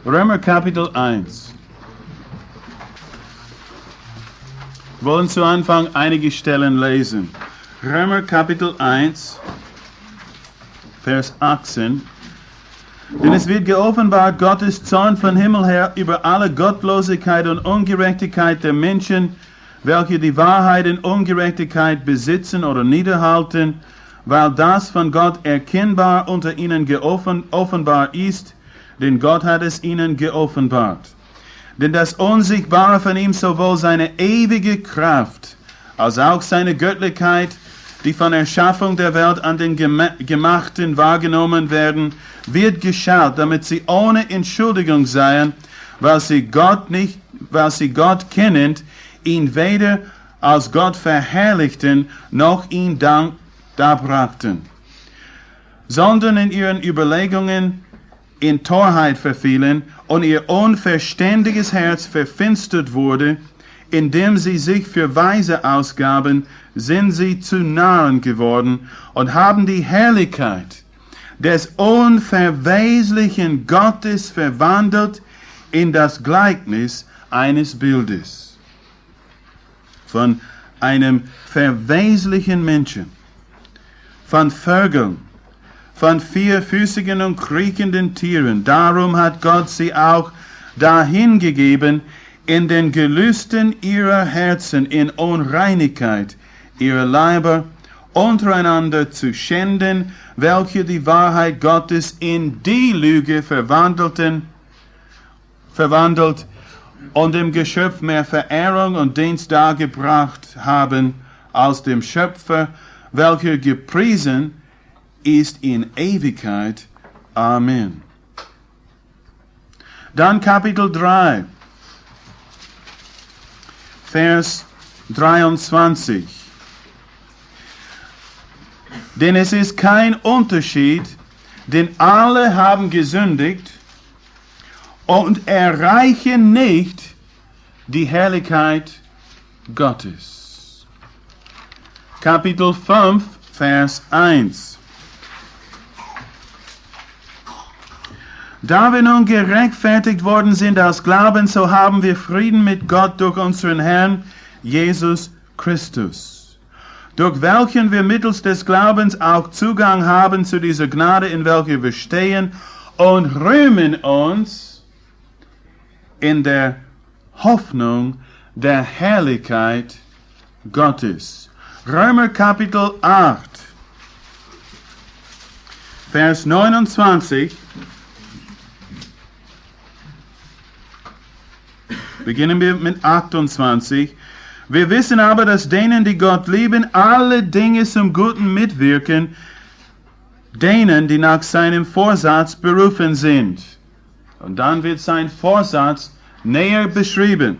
Römer Kapitel 1. Wir wollen zu Anfang einige Stellen lesen. Römer Kapitel 1, Vers 18. Denn es wird geoffenbart Gottes Zorn von Himmel her über alle Gottlosigkeit und Ungerechtigkeit der Menschen, welche die Wahrheit in Ungerechtigkeit besitzen oder niederhalten, weil das von Gott erkennbar unter ihnen offenbar ist, denn Gott hat es ihnen geoffenbart. Denn das Unsichtbare von ihm, sowohl seine ewige Kraft, als auch seine Göttlichkeit, die von der Schaffung der Welt an den Gemachten wahrgenommen werden, wird geschaut, damit sie ohne Entschuldigung seien, weil sie Gott kennend, ihn weder als Gott verherrlichten, noch ihn Dank darbrachten, sondern in ihren Überlegungen in Torheit verfielen und ihr unverständiges Herz verfinstert wurde, indem sie sich für Weise ausgaben, sind sie zu Narren geworden und haben die Herrlichkeit des unverweslichen Gottes verwandelt in das Gleichnis eines Bildes von einem verweslichen Menschen, von Vögeln, von vierfüßigen und kriechenden Tieren. Darum hat Gott sie auch dahin gegeben, in den Gelüsten ihrer Herzen, in Unreinigkeit ihrer Leiber, untereinander zu schänden, welche die Wahrheit Gottes in die Lüge verwandelt und dem Geschöpf mehr Verehrung und Dienst dargebracht haben als dem Schöpfer, welcher gepriesen ist in Ewigkeit. Amen. Dann Kapitel 3, Vers 23. Denn es ist kein Unterschied, denn alle haben gesündigt und erreichen nicht die Herrlichkeit Gottes. Kapitel 5, Vers 1. Da wir nun gerechtfertigt worden sind aus Glauben, so haben wir Frieden mit Gott durch unseren Herrn Jesus Christus, durch welchen wir mittels des Glaubens auch Zugang haben zu dieser Gnade, in welcher wir stehen, und rühmen uns in der Hoffnung der Herrlichkeit Gottes. Römer Kapitel 8, Vers 29. Beginnen wir mit 28. Wir wissen aber, dass denen, die Gott lieben, alle Dinge zum Guten mitwirken, denen, die nach seinem Vorsatz berufen sind. Und dann wird sein Vorsatz näher beschrieben.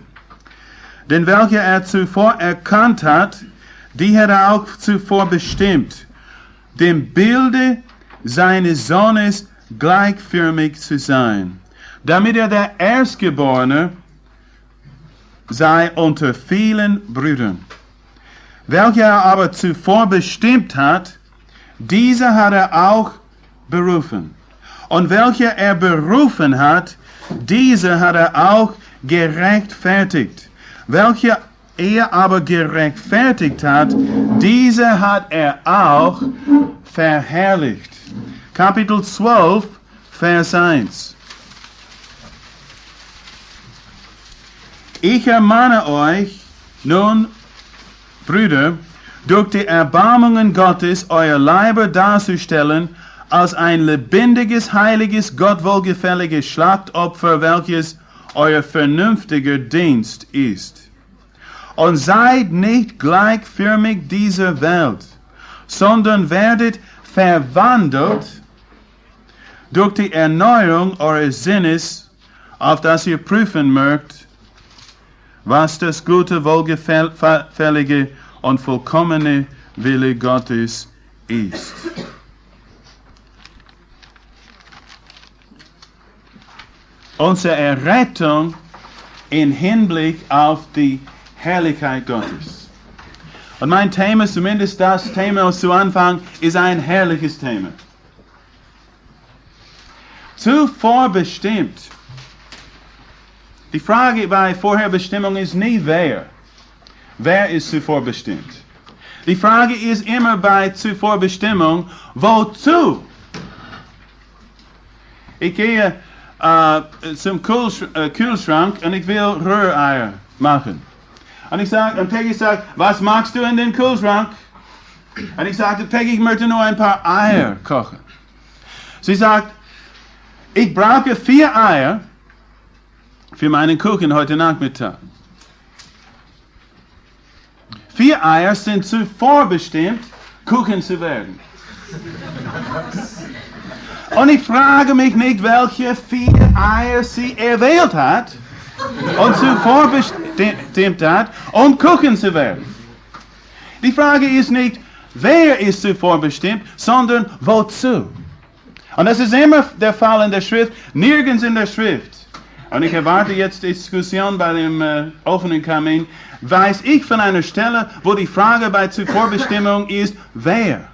Denn welche er zuvor erkannt hat, die hat er auch zuvor bestimmt, dem Bilde seines Sohnes gleichförmig zu sein, damit er der Erstgeborene sei unter vielen Brüdern. Welche er aber zuvor bestimmt hat, diese hat er auch berufen. Und welche er berufen hat, diese hat er auch gerechtfertigt. Welche er aber gerechtfertigt hat, diese hat er auch verherrlicht. Kapitel 12, Vers 1. Ich ermahne euch nun, Brüder, durch die Erbarmungen Gottes euer Leiber darzustellen, als ein lebendiges, heiliges, Gott wohlgefälliges Schlachtopfer, welches euer vernünftiger Dienst ist. Und seid nicht gleichförmig dieser Welt, sondern werdet verwandelt durch die Erneuerung eures Sinnes, auf das ihr prüfen mögt, was das gute, wohlgefällige und vollkommene Wille Gottes ist. Unsere Errettung in Hinblick auf die Herrlichkeit Gottes. Und mein Thema, zumindest das Thema zu Anfang, ist ein herrliches Thema. Zuvor bestimmt Die Frage bei Vorherbestimmung ist nie wer. Wer ist zuvor bestimmt? Die Frage ist immer bei Zuvorbestimmung, wozu? Ich gehe zum Kühlschrank und ich will Rühreier machen. Und Peggy sagt, was machst du in den Kühlschrank? Und ich sagte, Peggy, ich möchte nur ein paar Eier kochen. Sie sagt, ich brauche 4 Eier für meinen Kuchen heute Nachmittag. 4 Eier sind zuvor bestimmt, Kuchen zu werden. Und ich frage mich nicht, welche 4 Eier sie erwählt hat und zuvor bestimmt hat, um Kuchen zu werden. Die Frage ist nicht, wer ist zuvor bestimmt, sondern wozu. Und das ist immer der Fall in der Schrift, nirgends in der Schrift. Und ich erwarte jetzt Diskussion bei dem offenen Kamin. Weiß ich von einer Stelle, wo die Frage bei Zuvorbestimmung ist, wer?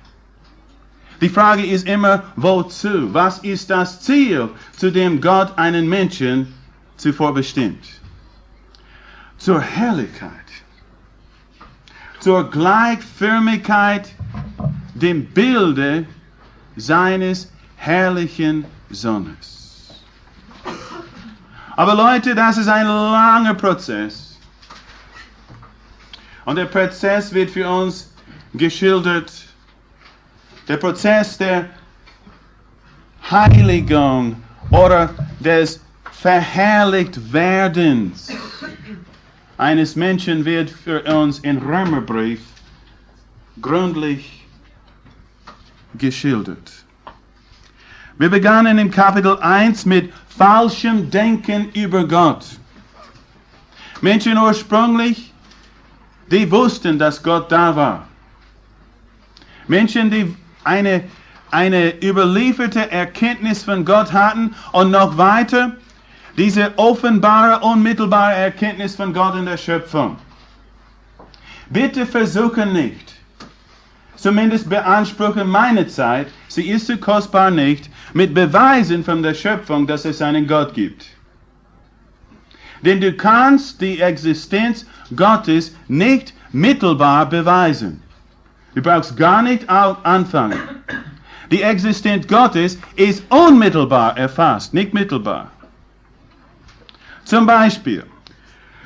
Die Frage ist immer, wozu? Was ist das Ziel, zu dem Gott einen Menschen zuvor bestimmt? Zur Herrlichkeit, zur Gleichförmigkeit, dem Bilde seines herrlichen Sohnes. Aber Leute, das ist ein langer Prozess. Und der Prozess wird für uns geschildert. Der Prozess der Heiligung oder des Verherrlichtwerdens eines Menschen wird für uns im Römerbrief gründlich geschildert. Wir begannen im Kapitel 1 mit falschem Denken über Gott. Menschen ursprünglich, die wussten, dass Gott da war. Menschen, die eine überlieferte Erkenntnis von Gott hatten und noch weiter diese offenbare, unmittelbare Erkenntnis von Gott in der Schöpfung. Bitte versuche nicht, zumindest beanspruche meine Zeit, sie ist zu kostbar nicht, mit Beweisen von der Schöpfung, dass es einen Gott gibt. Denn du kannst die Existenz Gottes nicht mittelbar beweisen. Du brauchst gar nicht anfangen. Die Existenz Gottes ist unmittelbar erfasst, nicht mittelbar. Zum Beispiel,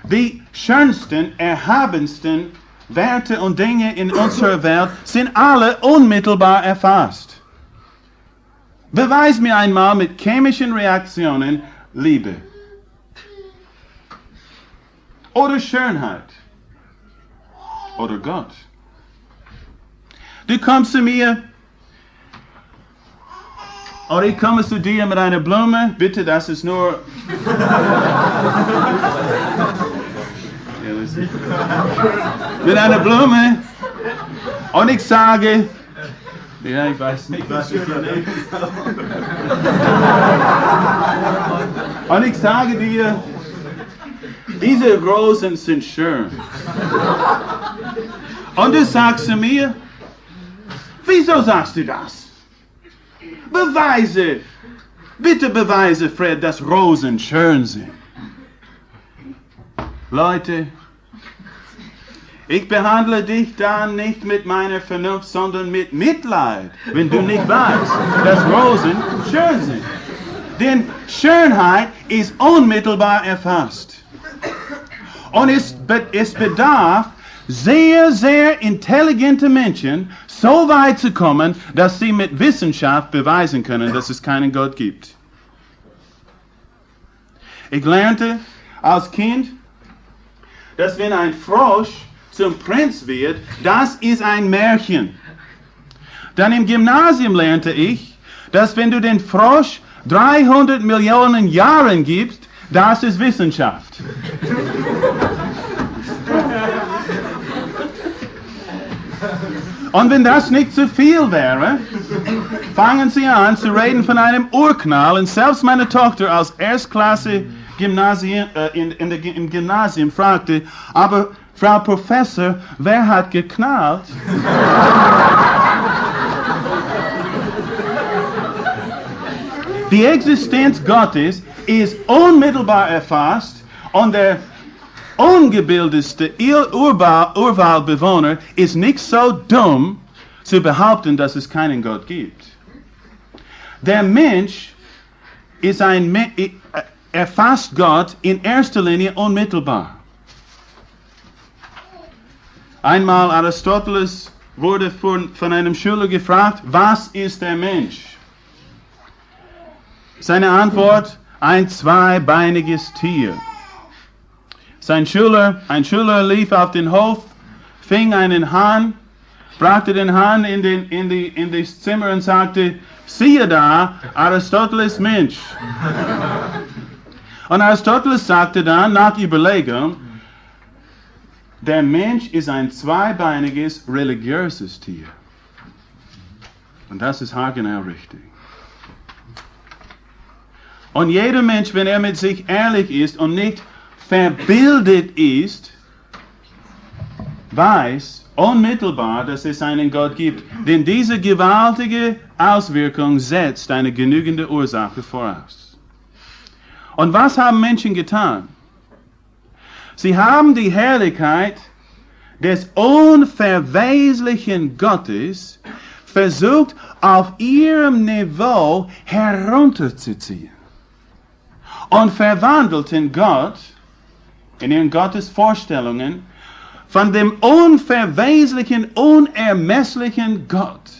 die schönsten, erhabensten Werte und Dinge in unserer Welt sind alle unmittelbar erfasst. Beweis mir einmal mit chemischen Reaktionen Liebe. Oder Schönheit. Oder Gott. Du kommst zu mir, oder ich komme zu dir mit einer Blume. Bitte, das ist nur... mit einer Blume. Und ich sage... Ja, ich weiß nicht, was ich hier nehme. Und ich sage dir, diese Rosen sind schön. Und du sagst zu mir, wieso sagst du das? Beweise, bitte beweise, Fred, dass Rosen schön sind. Leute, ich behandle dich dann nicht mit meiner Vernunft, sondern mit Mitleid, wenn du nicht weißt, dass Rosen schön sind. Denn Schönheit ist unmittelbar erfasst. Und es bedarf sehr, sehr intelligente Menschen, so weit zu kommen, dass sie mit Wissenschaft beweisen können, dass es keinen Gott gibt. Ich lernte als Kind, dass wenn ein Frosch zum Prinz wird, das ist ein Märchen. Dann im Gymnasium lernte ich, dass wenn du den Frosch 300 Millionen Jahren gibst, das ist Wissenschaft. Und wenn das nicht zu viel wäre, fangen sie an zu reden von einem Urknall. Und selbst meine Tochter als Erstklasse im Gymnasium fragte, aber Frau Professor, wer hat geknallt? Die Existenz Gottes ist unmittelbar erfasst Und der ungebildetste Urwaldbewohner ist nicht so dumm, zu behaupten, dass es keinen Gott gibt. Der Mensch ist erfasst Gott in erster Linie unmittelbar. Einmal Aristoteles wurde von einem Schüler gefragt, was ist der Mensch? Seine Antwort, ein zweibeiniges Tier. Ein Schüler lief auf den Hof, fing einen Hahn, brachte den Hahn in das Zimmer und sagte, siehe da, Aristoteles Mensch. Und Aristoteles sagte dann, nach Überlegung, der Mensch ist ein zweibeiniges, religiöses Tier. Und das ist haargenau richtig. Und jeder Mensch, wenn er mit sich ehrlich ist und nicht verbildet ist, weiß unmittelbar, dass es einen Gott gibt. Denn diese gewaltige Auswirkung setzt eine genügende Ursache voraus. Und was haben Menschen getan? Sie haben die Herrlichkeit des unverweslichen Gottes versucht, auf ihrem Niveau herunterzuziehen. Und verwandelten Gott in ihren Gottesvorstellungen von dem unverweslichen, unermesslichen Gott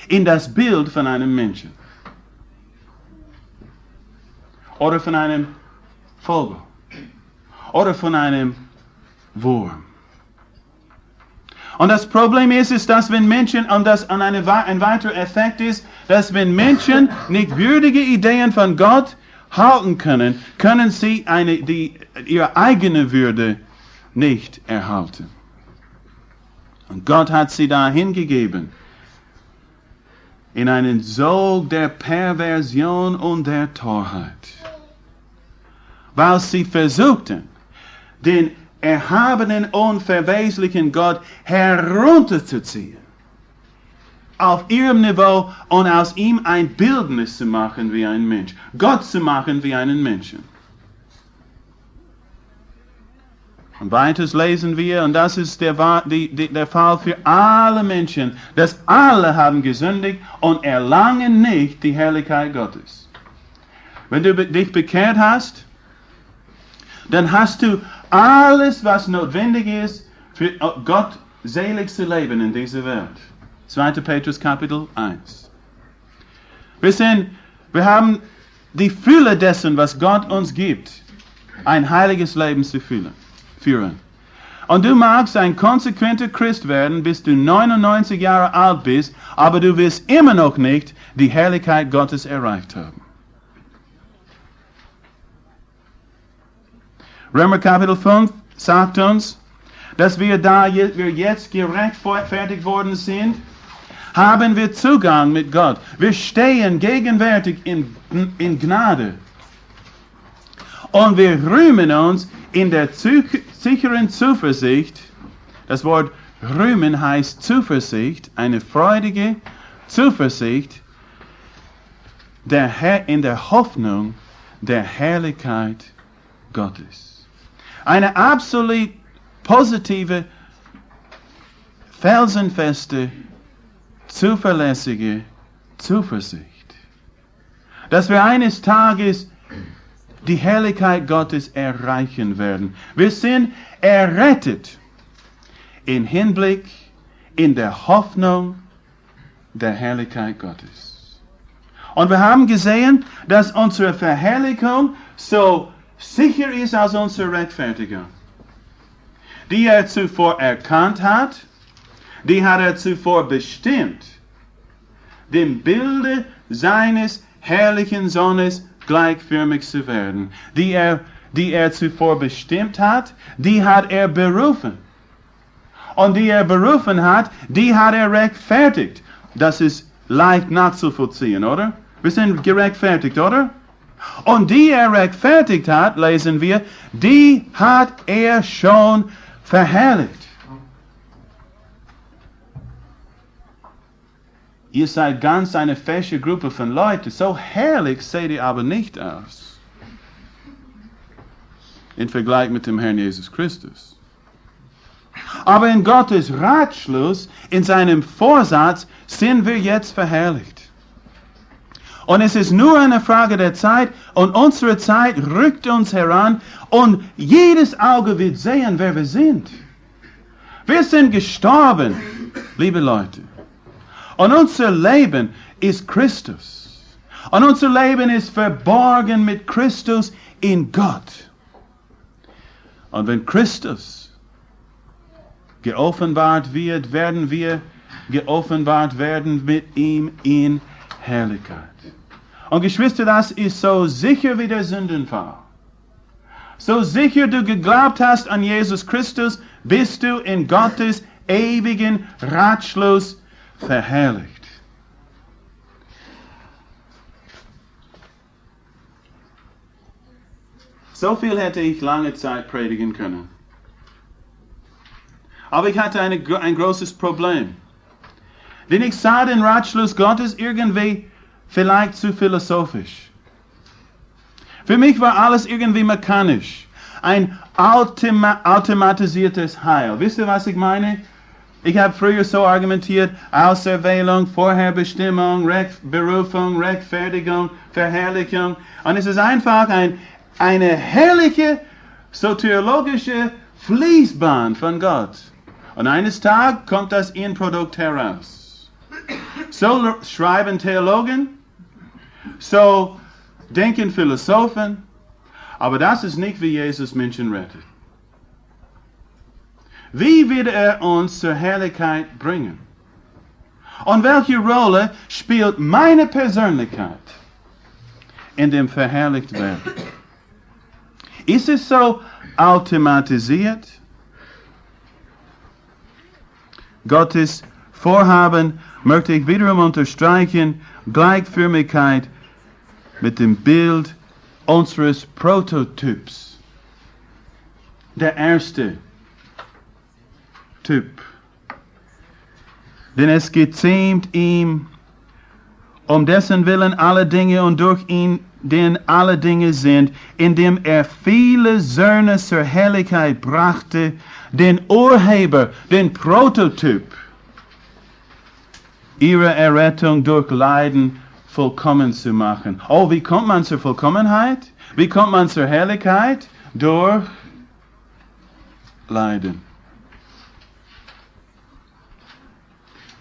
in das Bild von einem Menschen. Oder von einem Vogel. Oder von einem Wurm. Und das Problem ist, dass wenn Menschen, und das ein weiterer Effekt ist, dass wenn Menschen nicht würdige Ideen von Gott halten können, können sie ihre eigene Würde nicht erhalten. Und Gott hat sie dahin gegeben, in einen Sog der Perversion und der Torheit. Weil sie versuchten, den erhabenen, unverweslichen Gott herunterzuziehen, auf ihrem Niveau und aus ihm ein Bildnis zu machen wie ein Mensch, Gott zu machen wie einen Menschen. Und weiters lesen wir, und das ist der Fall für alle Menschen, dass alle haben gesündigt und erlangen nicht die Herrlichkeit Gottes. Wenn du dich bekehrt hast, dann hast du alles, was notwendig ist, für Gott selig zu leben in dieser Welt. 2. Petrus Kapitel 1. Wir haben die Fülle dessen, was Gott uns gibt, ein heiliges Leben zu führen. Und du magst ein konsequenter Christ werden, bis du 99 Jahre alt bist, aber du wirst immer noch nicht die Herrlichkeit Gottes erreicht haben. Römer Kapitel 5 sagt uns, dass wir, da wir jetzt gerechtfertigt worden sind, haben wir Zugang mit Gott. Wir stehen gegenwärtig in Gnade. Und wir rühmen uns in der sicheren Zuversicht. Das Wort rühmen heißt Zuversicht, eine freudige Zuversicht in der Hoffnung der Herrlichkeit Gottes. Eine absolut positive, felsenfeste, zuverlässige Zuversicht, dass wir eines Tages die Herrlichkeit Gottes erreichen werden. Wir sind errettet im Hinblick, in der Hoffnung der Herrlichkeit Gottes. Und wir haben gesehen, dass unsere Verherrlichung so sicher ist als unsere Rechtfertigung, die er zuvor erkannt hat, die hat er zuvor bestimmt, dem Bilde seines herrlichen Sohnes gleichförmig zu werden. Die er zuvor bestimmt hat, die hat er berufen. Und die er berufen hat, die hat er rechtfertigt. Das ist leicht nachzuvollziehen, oder? Wir sind gerechtfertigt, oder? Und die er rechtfertigt hat, lesen wir, die hat er schon verherrlicht. Ihr seid ganz eine fesche Gruppe von Leuten. So herrlich seht ihr aber nicht aus. im Vergleich mit dem Herrn Jesus Christus. Aber in Gottes Ratschluss, in seinem Vorsatz, sind wir jetzt verherrlicht. Und es ist nur eine Frage der Zeit und unsere Zeit rückt uns heran und jedes Auge wird sehen, wer wir sind. Wir sind gestorben, liebe Leute. Und unser Leben ist Christus. Und unser Leben ist verborgen mit Christus in Gott. Und wenn Christus geoffenbart wird, werden wir geoffenbart werden mit ihm in Herrlichkeit. Und Geschwister, das ist so sicher wie der Sündenfall. So sicher du geglaubt hast an Jesus Christus, bist du in Gottes ewigen Ratschluss verherrlicht. So viel hätte ich lange Zeit predigen können. Aber ich hatte ein großes Problem. Denn ich sah den Ratschluss Gottes irgendwie vielleicht zu philosophisch. Für mich war alles irgendwie mechanisch. Ein automatisiertes Heil. Wisst ihr, was ich meine? Ich habe früher so argumentiert, Auserwählung, Vorherbestimmung, Berufung, Rechtfertigung, Verherrlichung. Und es ist einfach eine herrliche, soteriologische Fließbahn von Gott. Und eines Tages kommt das Endprodukt heraus. So schreiben Theologen, so denken Philosophen, aber das ist nicht, wie Jesus Menschen rettet. Wie wird er uns zur Herrlichkeit bringen? Und welche Rolle spielt meine Persönlichkeit in dem verherrlicht werden? Ist es so automatisiert? Gottes Vorhaben möchte ich wiederum unterstreichen, Gleichförmigkeit mit dem Bild unseres Prototyps. Der erste Typ. Denn es geziemt ihm, um dessen Willen alle Dinge und durch ihn denn alle Dinge sind, indem er viele Söhne zur Herrlichkeit brachte, den Urheber, den Prototyp ihrer Errettung durch Leiden vollkommen zu machen. Oh, wie kommt man zur Vollkommenheit? Wie kommt man zur Herrlichkeit? Durch Leiden.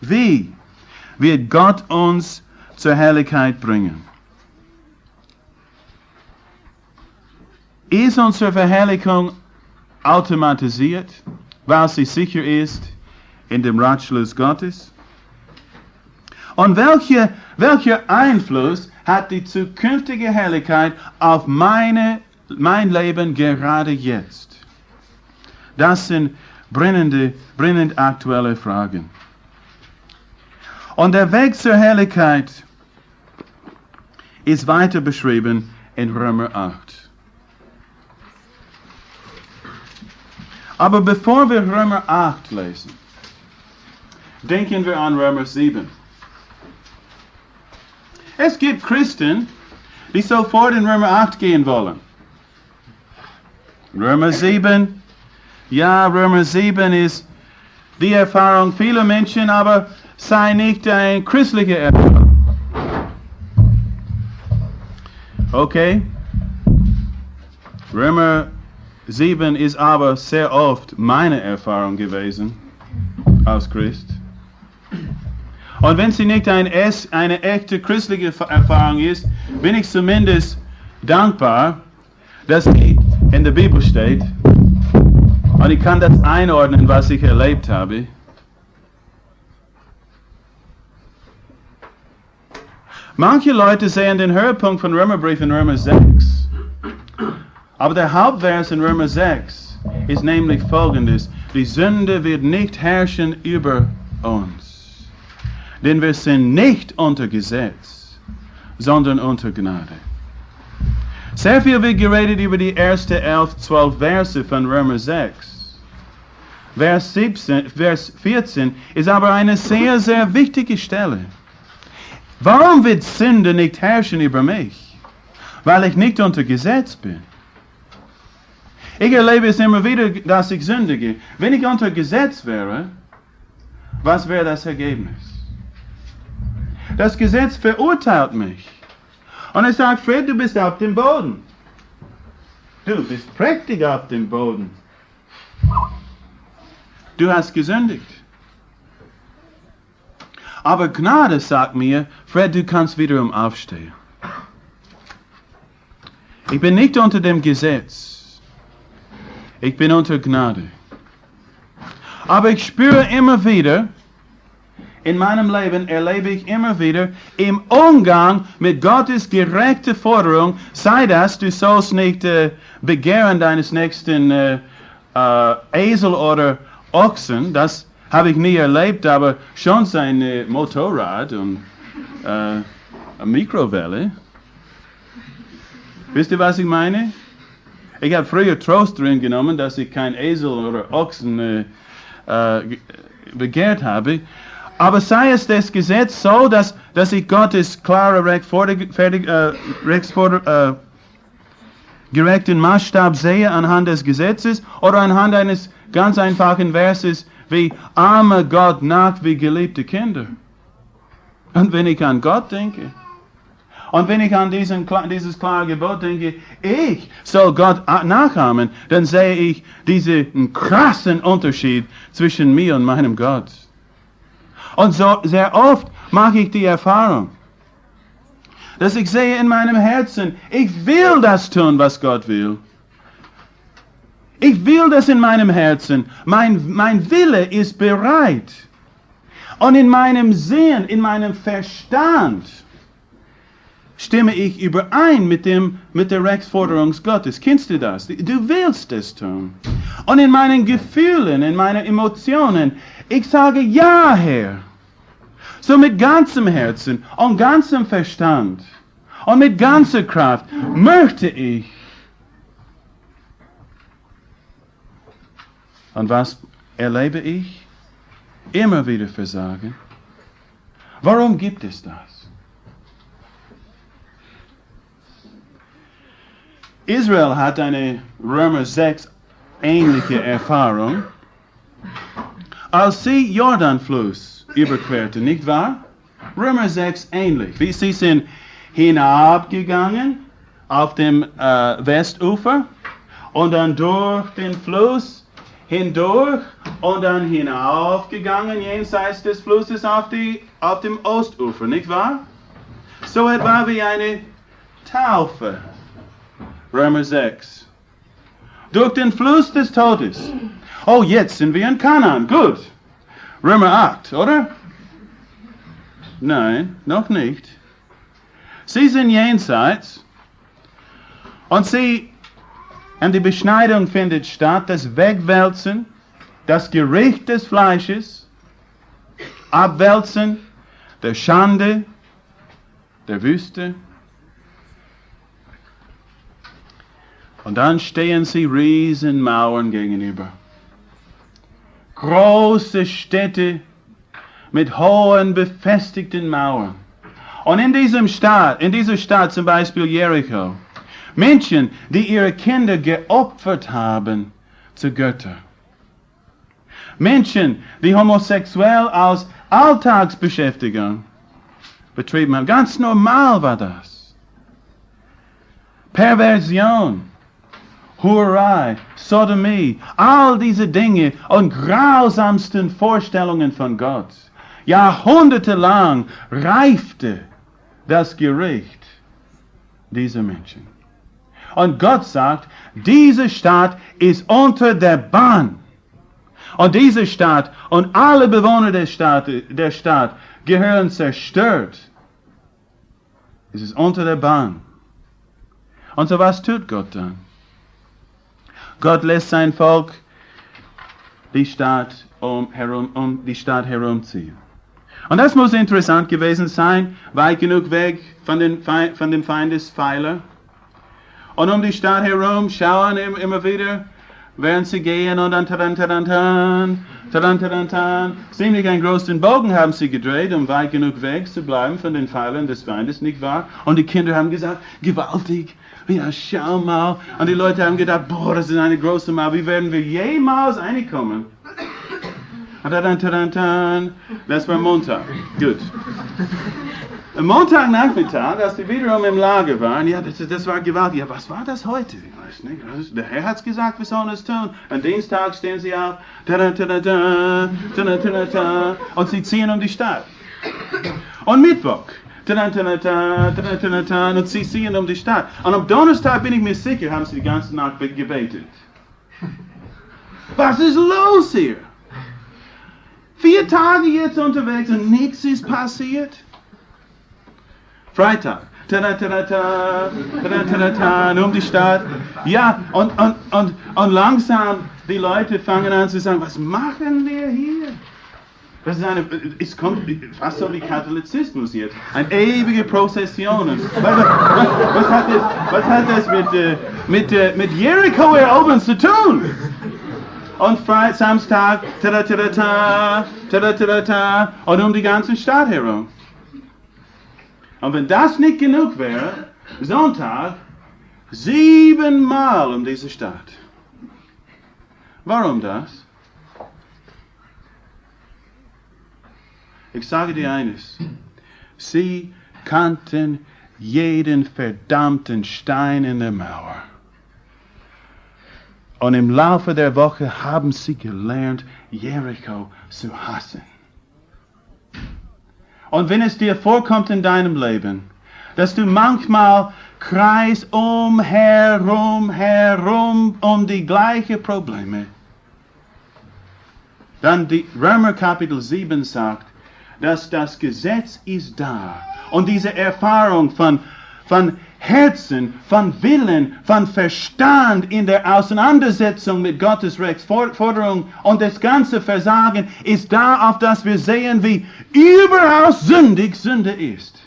Wie wird Gott uns zur Herrlichkeit bringen? Ist unsere Verherrlichung automatisiert, weil sie sicher ist in dem Ratschluss Gottes? Und welcher Einfluss hat die zukünftige Herrlichkeit auf mein Leben gerade jetzt? Das sind brennend aktuelle Fragen. Und der Weg zur Herrlichkeit ist weiter beschrieben in Römer 8. Aber bevor wir Römer 8 lesen, denken wir an Römer 7. Es gibt Christen, die sofort in Römer 8 gehen wollen. Römer 7, ja, Römer 7 ist die Erfahrung vieler Menschen, aber sei nicht eine christliche Erfahrung. Okay? Römer 7 ist aber sehr oft meine Erfahrung gewesen als Christ. Und wenn sie nicht eine echte christliche Erfahrung ist, bin ich zumindest dankbar, dass sie in der Bibel steht. Und ich kann das einordnen, was ich erlebt habe. Manche Leute sehen den Höhepunkt von Römerbrief in Römer 6. Aber der Hauptvers in Römer 6 ist nämlich folgendes: Die Sünde wird nicht herrschen über uns. Denn wir sind nicht unter Gesetz, sondern unter Gnade. Sehr viel wird geredet über die ersten 12 Verse von Römer 6. Vers 14 ist aber eine sehr, sehr wichtige Stelle. Warum wird Sünde nicht herrschen über mich? Weil ich nicht unter Gesetz bin. Ich erlebe es immer wieder, dass ich sündige. Wenn ich unter Gesetz wäre, was wäre das Ergebnis? Das Gesetz verurteilt mich. Und es sagt, Fred, du bist auf dem Boden. Du bist prächtig auf dem Boden. Du hast gesündigt. Aber Gnade sagt mir, Fred, du kannst wiederum aufstehen. Ich bin nicht unter dem Gesetz. Ich bin unter Gnade. Aber ich spüre immer wieder, in meinem Leben erlebe ich immer wieder, im Umgang mit Gottes gerechte Forderung, sei das, du sollst nicht begehren deines nächsten Esel oder Ochsen, das habe ich nie erlebt, aber schon sein Motorrad und eine Mikrowelle. Wisst ihr, was ich meine? Ich habe früher Trost drin genommen, dass ich kein Esel oder Ochsen begehrt habe. Aber sei es das Gesetz so, dass ich Gottes klare, gerechten Maßstab sehe anhand des Gesetzes oder anhand eines ganz einfachen Verses wie arme Gott naht wie geliebte Kinder. Und wenn ich an Gott denke, und wenn ich an dieses klare Gebot denke, ich soll Gott nachahmen, dann sehe ich diesen krassen Unterschied zwischen mir und meinem Gott. Und so sehr oft mache ich die Erfahrung, dass ich sehe in meinem Herzen, ich will das tun, was Gott will. Ich will das in meinem Herzen. Mein Wille ist bereit. Und in meinem Sinn, in meinem Verstand, stimme ich überein mit der Rechtsforderung Gottes. Kennst du das? Du willst es tun. Und in meinen Gefühlen, in meinen Emotionen, ich sage, ja, Herr. So mit ganzem Herzen und ganzem Verstand und mit ganzer Kraft möchte ich. Und was erlebe ich? Immer wieder Versagen. Warum gibt es das? Israel hat eine Römer 6 ähnliche Erfahrung, als sie Jordanfluss überquerte, nicht wahr? Römer 6 ähnlich. Wie sie sind hinabgegangen auf dem Westufer und dann durch den Fluss hindurch und dann hinaufgegangen jenseits des Flusses auf dem Ostufer, nicht wahr? So etwa wie eine Taufe. Römer 6. Durch den Fluss des Todes. Oh, jetzt sind wir in Kanaan. Gut. Römer 8, oder? Nein, noch nicht. Sie sind jenseits und die Beschneidung findet statt, das Wegwälzen, das Gericht des Fleisches, Abwälzen der Schande, der Wüste. Und dann stehen sie Riesenmauern gegenüber. Große Städte mit hohen, befestigten Mauern. Und in dieser Stadt zum Beispiel Jericho, Menschen, die ihre Kinder geopfert haben zu Göttern. Menschen, die homosexuell als Alltagsbeschäftigung betrieben haben. Ganz normal war das. Perversion, Hurerei, Sodomie, all diese Dinge und grausamsten Vorstellungen von Gott. Jahrhundertelang reifte das Gericht dieser Menschen. Und Gott sagt, diese Stadt ist unter der Bann. Und diese Stadt und alle Bewohner der Stadt gehören zerstört. Es ist unter der Bann. Und so was tut Gott dann? Gott lässt sein Volk die Stadt herumziehen. Und das muss interessant gewesen sein, weit genug weg von dem Feindespfeiler. Und um die Stadt herum schauen immer wieder während sie gehen und dann tarantarantan, tarantarantan. Ziemlich einen großen Bogen haben sie gedreht, um weit genug weg zu bleiben von den Pfeilen des Feindes, nicht wahr? Und die Kinder haben gesagt, gewaltig, ja, schau mal. Und die Leute haben gedacht, boah, das ist eine große Mauer, wie werden wir jemals reinkommen? Das war Montag. Gut. Am Montagnachmittag, als wir wiederum im Lager waren, ja, das war gewaltig. Ja, was war das heute? Ich weiß nicht. Der Herr hat gesagt, wir sollen es tun. Am Dienstag stehen sie auf. Und sie ziehen um die Stadt. Und Mittwoch. Und sie ziehen um die Stadt. Und am Donnerstag, bin ich mir sicher, haben sie die ganze Nacht gebetet. Was ist los hier? 4 Tage jetzt unterwegs und nichts ist passiert. Freitag, um die Stadt. Ja, und langsam die Leute fangen an zu sagen, was machen wir hier? Das ist es kommt fast so wie Katholizismus jetzt. Eine ewige Prozession. Was hat das mit Jericho erobern zu tun? Und Samstag, und um die ganze Stadt herum. Und wenn das nicht genug wäre, Sonntag, 7-mal um diese Stadt. Warum das? Ich sage dir eines. Sie kannten jeden verdammten Stein in der Mauer. Und im Laufe der Woche haben sie gelernt, Jericho zu hassen. Und wenn es dir vorkommt in deinem Leben, dass du manchmal kreist herum um die gleichen Probleme, dann die Römer Kapitel 7 sagt, dass das Gesetz ist da. Und diese Erfahrung von Herzen, von Willen, von Verstand in der Auseinandersetzung mit Gottes Rechtsforderung und das ganze Versagen ist da, auf das wir sehen, wie überaus sündig Sünde ist.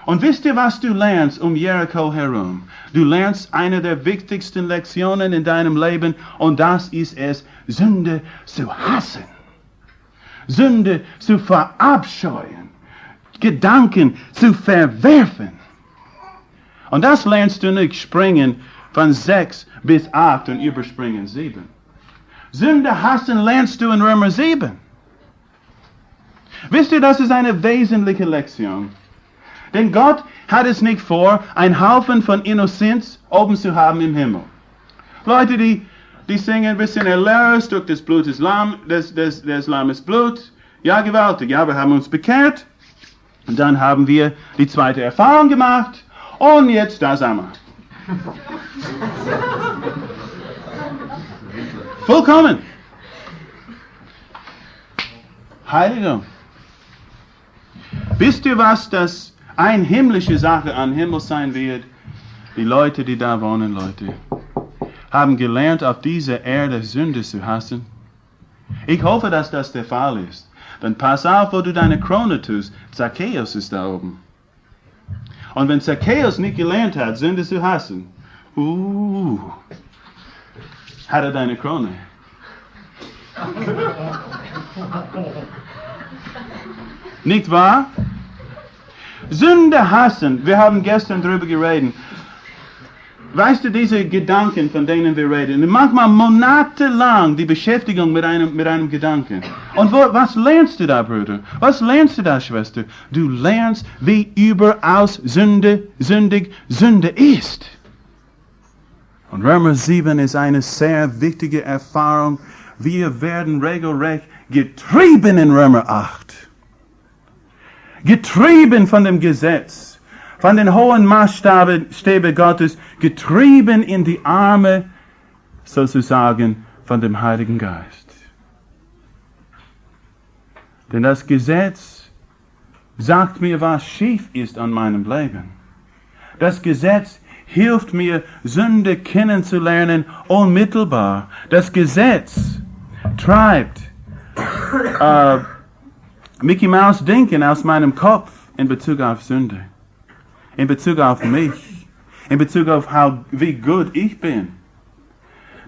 Und wisst ihr, was du lernst um Jericho herum? Du lernst eine der wichtigsten Lektionen in deinem Leben und das ist es, Sünde zu hassen. Sünde zu verabscheuen. Gedanken zu verwerfen. Und das lernst du nicht springen von 6 bis 8 und überspringen 7. Sünde hassen lernst du in Römer 7. Wisst ihr, das ist eine wesentliche Lektion. Denn Gott hat es nicht vor, einen Haufen von Innozenz oben zu haben im Himmel. Leute, die singen ein bisschen erlöst durch das Blut des Lammes Blut. Ja, gewaltig. Ja, wir haben uns bekehrt. Und dann haben wir die zweite Erfahrung gemacht. Und jetzt da sind wir. Vollkommen. Heiligung. Wisst ihr, was das eine himmlische Sache am Himmel sein wird? Die Leute, die da wohnen, Leute, haben gelernt, auf dieser Erde Sünde zu hassen. Ich hoffe, dass das der Fall ist. Dann pass auf, wo du deine Krone tust. Zacchaeus ist da oben. Und wenn Zacchaeus nicht gelernt hat, Sünde zu hassen, hat er deine Krone. Nicht wahr? Sünde hassen, wir haben gestern darüber geredet. Weißt du, diese Gedanken, von denen wir reden, manchmal monatelang die Beschäftigung mit einem Gedanken. Und was lernst du da, Bruder? Was lernst du da, Schwester? Du lernst, wie überaus sündig Sünde ist. Und Römer 7 ist eine sehr wichtige Erfahrung. Wir werden regelrecht getrieben in Römer 8. Getrieben von dem Gesetz. Von den hohen Maßstäben Gottes, getrieben in die Arme, sozusagen, von dem Heiligen Geist. Denn das Gesetz sagt mir, was schief ist an meinem Leben. Das Gesetz hilft mir, Sünde kennenzulernen, unmittelbar. Das Gesetz treibt Mickey Mouse Denken aus meinem Kopf in Bezug auf Sünde. In Bezug auf mich, in Bezug auf wie gut ich bin.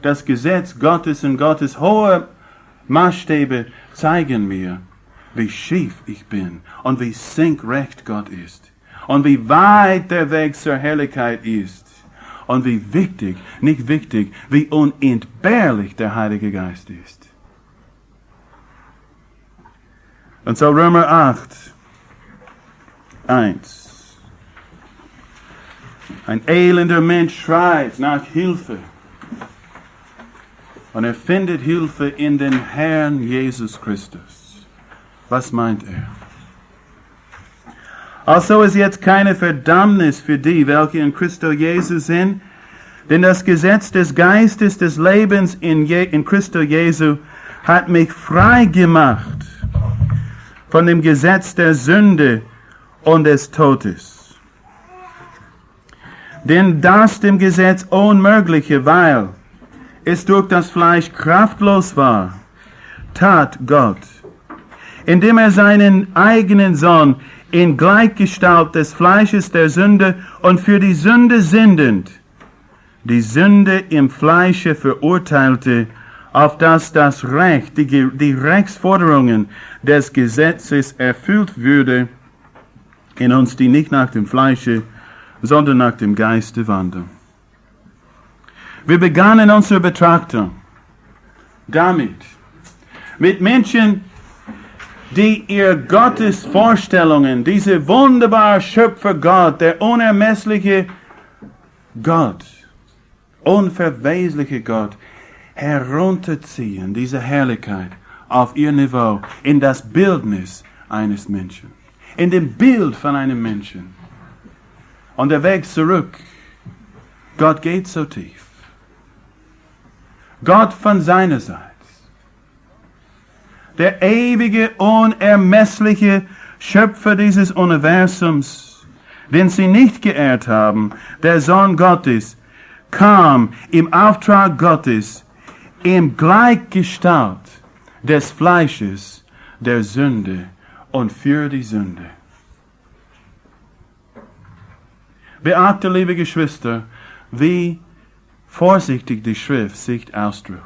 das Gesetz Gottes und Gottes hohe Maßstäbe zeigen mir, wie schief ich bin und wie senkrecht Gott ist und wie weit der Weg zur Herrlichkeit ist und wie wichtig, nicht wichtig, wie unentbehrlich der Heilige Geist ist. Und so Römer 8, 1. Ein elender Mensch schreit nach Hilfe. Und er findet Hilfe in den Herrn Jesus Christus. Was meint er? Also ist jetzt keine Verdammnis für die, welche in Christo Jesus sind, denn das Gesetz des Geistes des Lebens in Christo Jesu hat mich frei gemacht von dem Gesetz der Sünde und des Todes. Denn das dem Gesetz Unmögliche, weil es durch das Fleisch kraftlos war, tat Gott, indem er seinen eigenen Sohn in Gleichgestalt des Fleisches der Sünde und für die Sünde sendend, die Sünde im Fleische verurteilte, auf dass das Recht, die Rechtsforderungen des Gesetzes erfüllt würde in uns, die nicht nach dem Fleische, sondern nach dem Geiste wandeln. Wir begannen unsere Betrachtung mit Menschen, die ihr Gottes Vorstellungen, diese wunderbare Schöpfer Gott, der unermessliche Gott, unverwesliche Gott, herunterziehen, diese Herrlichkeit auf ihr Niveau, in das Bildnis eines Menschen, in dem Bild von einem Menschen. Und der Weg zurück, Gott geht so tief. Gott von seiner Seite, der ewige, unermessliche Schöpfer dieses Universums, den sie nicht geehrt haben, der Sohn Gottes, kam im Auftrag Gottes in Gleichgestalt des Fleisches der Sünde und für die Sünde. Beachte, liebe Geschwister, wie vorsichtig die Schrift sich ausdrückt.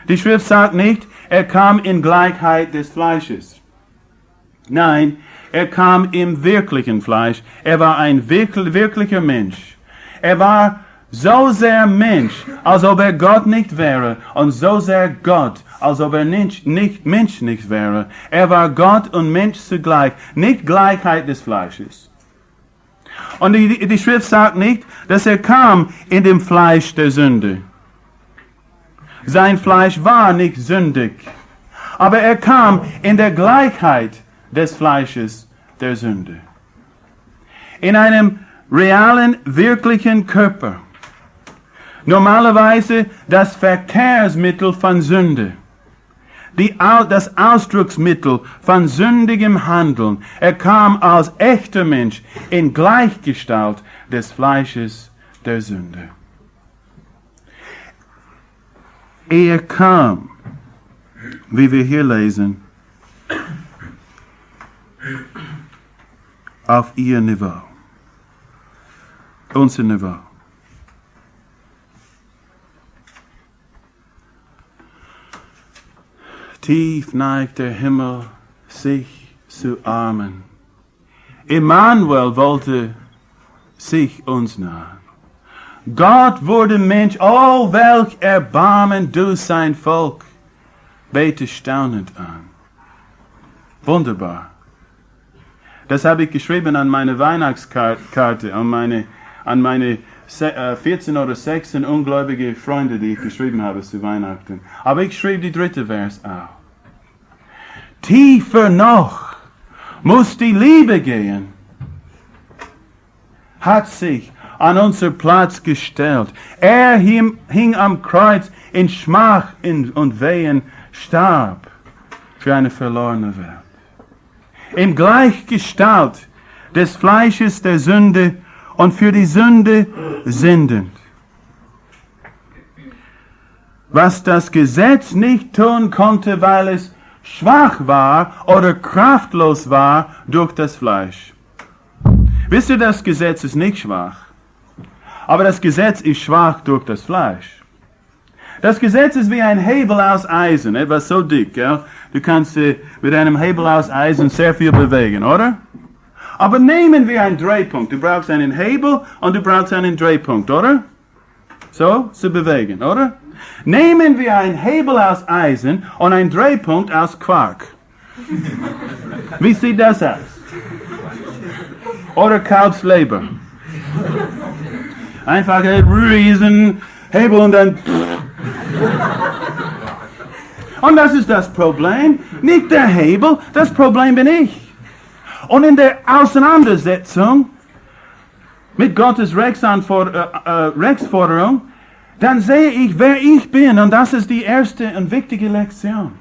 Die Schrift sagt nicht, er kam in Gleichheit des Fleisches. Nein, er kam im wirklichen Fleisch. Er war ein wirklicher Mensch. Er war so sehr Mensch, als ob er Gott nicht wäre, und so sehr Gott, als ob er nicht Mensch nicht wäre. Er war Gott und Mensch zugleich, nicht Gleichheit des Fleisches. Und die Schrift sagt nicht, dass er kam in dem Fleisch der Sünde. Sein Fleisch war nicht sündig, aber er kam in der Gleichheit des Fleisches der Sünde. In einem realen, wirklichen Körper. Normalerweise das Verkehrsmittel von Sünde. Das Ausdrucksmittel von sündigem Handeln. Er kam als echter Mensch in Gleichgestalt des Fleisches der Sünde. Er kam, wie wir hier lesen, auf ihr Niveau, unser Niveau. Tief neigt der Himmel sich zu armen. Immanuel wollte sich uns nahen. Gott wurde Mensch, oh, welch Erbarmen du sein Volk, bete staunend an. Wunderbar. Das habe ich geschrieben an meine Weihnachtskarte, an meine 14 oder 16 ungläubige Freunde, die ich geschrieben habe zu Weihnachten. Aber ich schrieb die dritte Vers auch. Tiefer noch muss die Liebe gehen, hat sich an unser Platz gestellt. Er hing am Kreuz in Schmach und Wehen, starb für eine verlorene Welt. In Gleichgestalt des Fleisches der Sünde und für die Sünde sendend. Was das Gesetz nicht tun konnte, weil es schwach war oder kraftlos war durch das Fleisch. Wisst ihr, das Gesetz ist nicht schwach, aber das Gesetz ist schwach durch das Fleisch. Das Gesetz ist wie ein Hebel aus Eisen, etwas so dick. Gell? Du kannst mit einem Hebel aus Eisen sehr viel bewegen, oder? Aber nehmen wir einen Drehpunkt. Du brauchst einen Hebel und du brauchst einen Drehpunkt, oder? So, zu bewegen, oder? Nehmen wir einen Hebel aus Eisen und einen Drehpunkt aus Quark. Wie sieht das aus? Oder Kalbsleber. Einfach ein riesen Hebel und dann... Und das ist das Problem. Nicht der Hebel, das Problem bin ich. Und in der Auseinandersetzung mit Gottes Rechtsforderung, dann sehe ich, wer ich bin. Und das ist die erste und wichtige Lektion.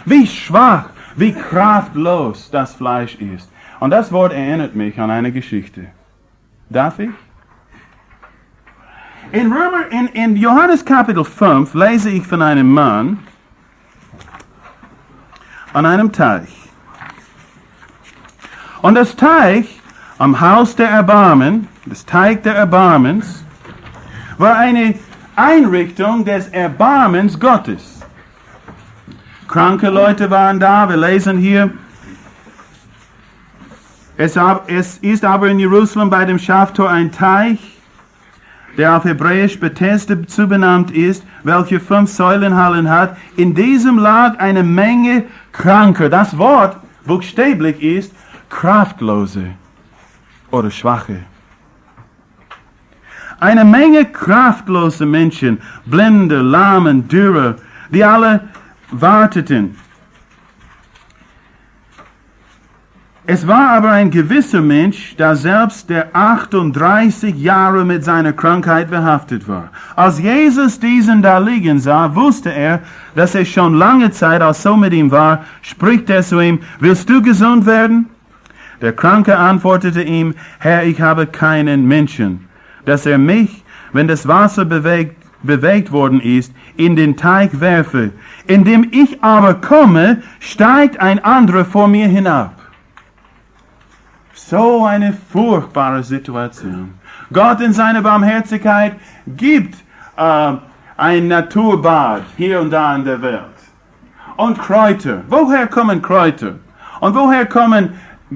Wie schwach, wie kraftlos das Fleisch ist. Und das Wort erinnert mich an eine Geschichte. Darf ich? In Johannes Kapitel 5 lese ich von einem Mann an einem Teich. Und das Teich am Haus der Erbarmen, das Teich der Erbarmens, war eine Einrichtung des Erbarmens Gottes. Kranke Leute waren da, wir lesen hier. Es ist aber in Jerusalem bei dem Schaftor ein Teich, der auf Hebräisch Bethesda zubenannt ist, welcher 5 Säulenhallen hat. In diesem lag eine Menge Kranker. Das Wort buchstäblich ist Kraftlose oder Schwache. Eine Menge kraftlose Menschen, Blinde, Lahmen, Dürre, die alle warteten. Es war aber ein gewisser Mensch, da selbst der 38 Jahre mit seiner Krankheit behaftet war. Als Jesus diesen da liegen sah, wusste er, dass er schon lange Zeit als so mit ihm war, spricht er zu ihm, willst du gesund werden? Der Kranke antwortete ihm, Herr, ich habe keinen Menschen, dass er mich, wenn das Wasser bewegt worden ist, in den Teich werfe. Indem ich aber komme, steigt ein anderer vor mir hinab. So eine furchtbare Situation. Gott in seiner Barmherzigkeit gibt ein Naturbad hier und da in der Welt. Und Kräuter. Woher kommen Kräuter? Und woher kommen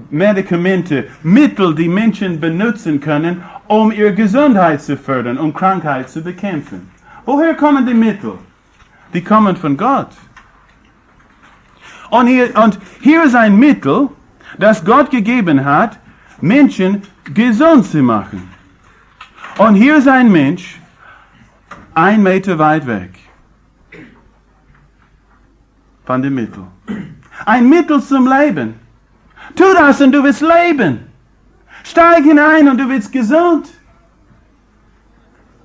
Medikamente, Mittel, die Menschen benutzen können, um ihre Gesundheit zu fördern, um Krankheit zu bekämpfen? Woher kommen die Mittel? Die kommen von Gott. Und hier ist ein Mittel, das Gott gegeben hat, Menschen gesund zu machen. Und hier ist ein Mensch, 1 Meter weit weg von dem Mittel. Ein Mittel zum Leben. Tu das und du wirst leben. Steig hinein und du wirst gesund.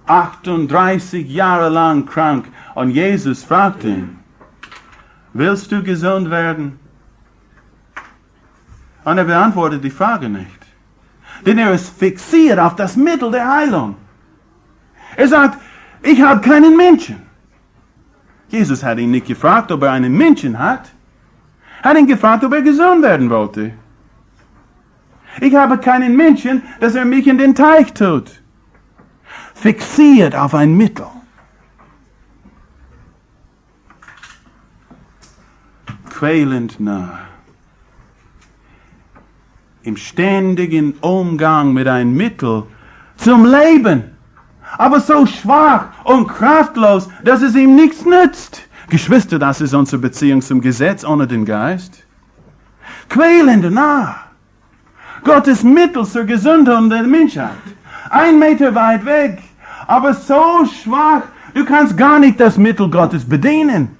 38 Jahre lang krank. Und Jesus fragt ihn, willst du gesund werden? Und er beantwortet die Frage nicht. Denn er ist fixiert auf das Mittel der Heilung. Er sagt, ich habe keinen Menschen. Jesus hat ihn nicht gefragt, ob er einen Menschen hat. Er hat ihn gefragt, ob er gesund werden wollte. Ich habe keinen Menschen, dass er mich in den Teich tut. Fixiert auf ein Mittel. Quälend nah. Im ständigen Umgang mit einem Mittel zum Leben. Aber so schwach und kraftlos, dass es ihm nichts nützt. Geschwister, das ist unsere Beziehung zum Gesetz ohne den Geist. Quälend nah. Gottes Mittel zur Gesundung der Menschheit. 1 Meter weit weg. Aber so schwach, du kannst gar nicht das Mittel Gottes bedienen.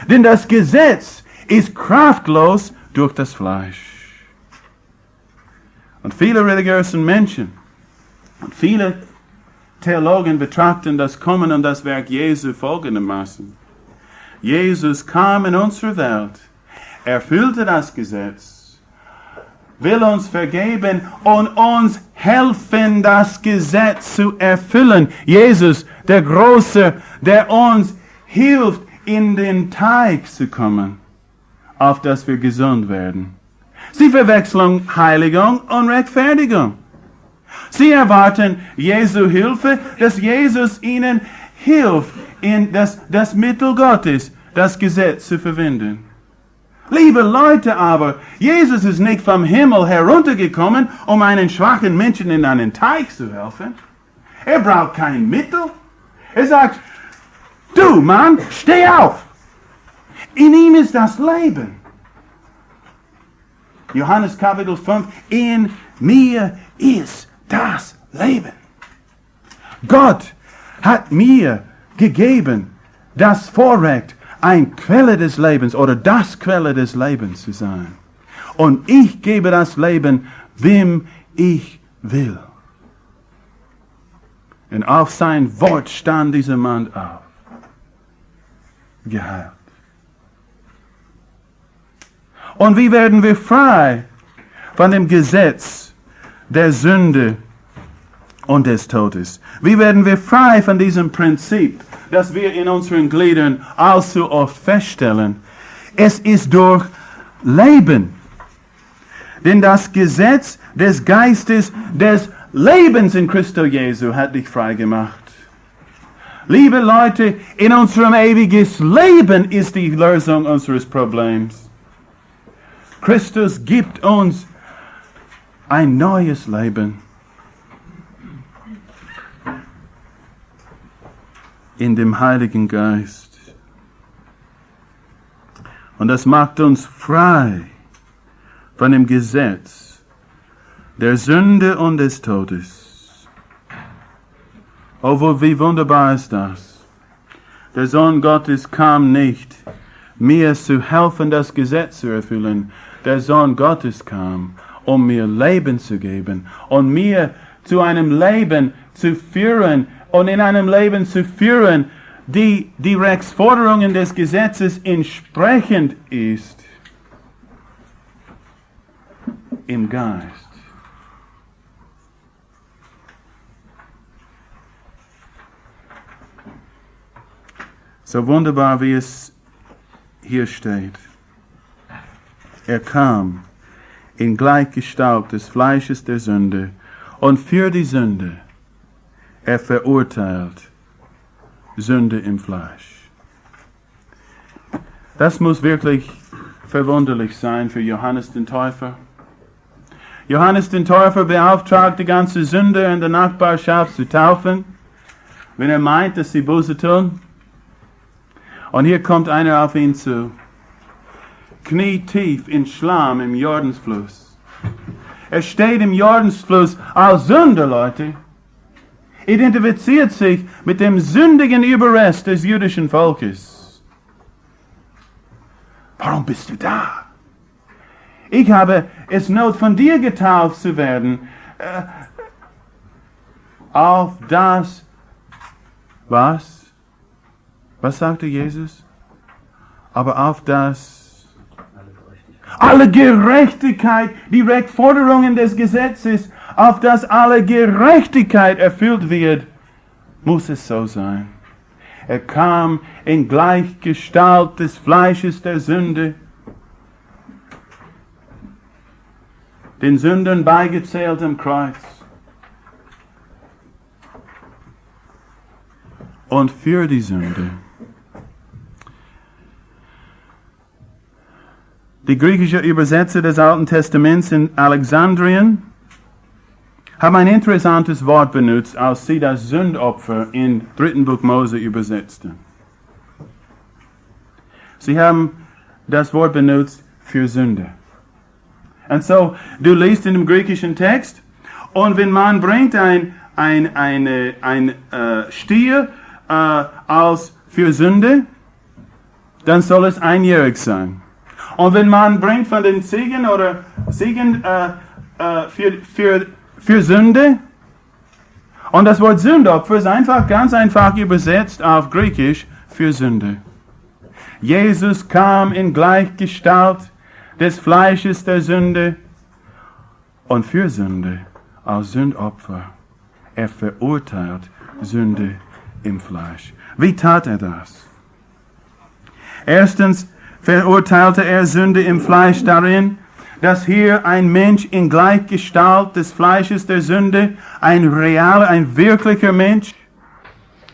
Denn das Gesetz ist kraftlos durch das Fleisch. Und viele religiöse Menschen und viele Theologen betrachten das Kommen und das Werk Jesu folgendermaßen. Jesus kam in unsere Welt, erfüllte das Gesetz, will uns vergeben und uns helfen, das Gesetz zu erfüllen. Jesus, der Große, der uns hilft, in den Teich zu kommen, auf dass wir gesund werden. Sie verwechseln Heiligung und Rechtfertigung. Sie erwarten Jesu Hilfe, dass Jesus ihnen hilft, in das Mittel Gottes, das Gesetz zu verwenden. Liebe Leute aber, Jesus ist nicht vom Himmel heruntergekommen, um einen schwachen Menschen in einen Teich zu helfen. Er braucht kein Mittel. Er sagt, du Mann, steh auf. In ihm ist das Leben. Johannes Kapitel 5, in mir ist das Leben. Gott hat mir gegeben das Vorrecht, ein Quelle des Lebens oder das Quelle des Lebens zu sein. Und ich gebe das Leben, wem ich will. Und auf sein Wort stand dieser Mann auf. Geheilt. Und wie werden wir frei von dem Gesetz der Sünde und des Todes? Wie werden wir frei von diesem Prinzip, das wir in unseren Gliedern allzu oft feststellen? Es ist durch Leben. Denn das Gesetz des Geistes des Lebens in Christo Jesu hat dich frei gemacht. Liebe Leute, in unserem ewiges Leben ist die Lösung unseres Problems. Christus gibt uns ein neues Leben. In dem Heiligen Geist. Und das macht uns frei von dem Gesetz der Sünde und des Todes. Oh, wie wunderbar ist das. Der Sohn Gottes kam nicht, mir zu helfen, das Gesetz zu erfüllen. Der Sohn Gottes kam, um mir Leben zu geben und mir zu einem Leben zu führen und in einem Leben zu führen, die Rechtsforderungen des Gesetzes entsprechend ist im Geist. So wunderbar, wie es hier steht. Er kam in Gleichgestalt des Fleisches der Sünde und für die Sünde er verurteilt Sünde im Fleisch. Das muss wirklich verwunderlich sein für Johannes den Täufer. Johannes den Täufer beauftragt die ganze Sünder in der Nachbarschaft zu taufen, wenn er meint, dass sie Buße tun. Und hier kommt einer auf ihn zu, knietief in Schlamm im Jordansfluss. Er steht im Jordansfluss als Sünder, Leute. Identifiziert sich mit dem sündigen Überrest des jüdischen Volkes. Warum bist du da? Ich habe es not, von dir getauft zu werden. Auf das, was? Was sagte Jesus? Aber auf das, alle Gerechtigkeit, die Rechtsforderungen des Gesetzes, auf das alle Gerechtigkeit erfüllt wird, muss es so sein. Er kam in Gleichgestalt des Fleisches der Sünde, den Sündern beigezählt am Kreuz. Und für die Sünde. Die griechische Übersetzer des Alten Testaments in Alexandrien haben ein interessantes Wort benutzt, als sie das Sündopfer im 3. Buch Mose übersetzten. Sie haben das Wort benutzt für Sünde. Und so, du liest in dem griechischen Text, und wenn man bringt ein Stier als für Sünde, dann soll es einjährig sein. Und wenn man bringt von den Ziegen oder Ziegen für Sünde, und das Wort Sündopfer ist einfach, ganz einfach übersetzt auf Griechisch für Sünde. Jesus kam in Gleichgestalt des Fleisches der Sünde und für Sünde als Sündopfer. Er verurteilt Sünde im Fleisch. Wie tat er das? Erstens verurteilte er Sünde im Fleisch darin, dass hier ein Mensch in Gleichgestalt des Fleisches der Sünde, ein realer, ein wirklicher Mensch,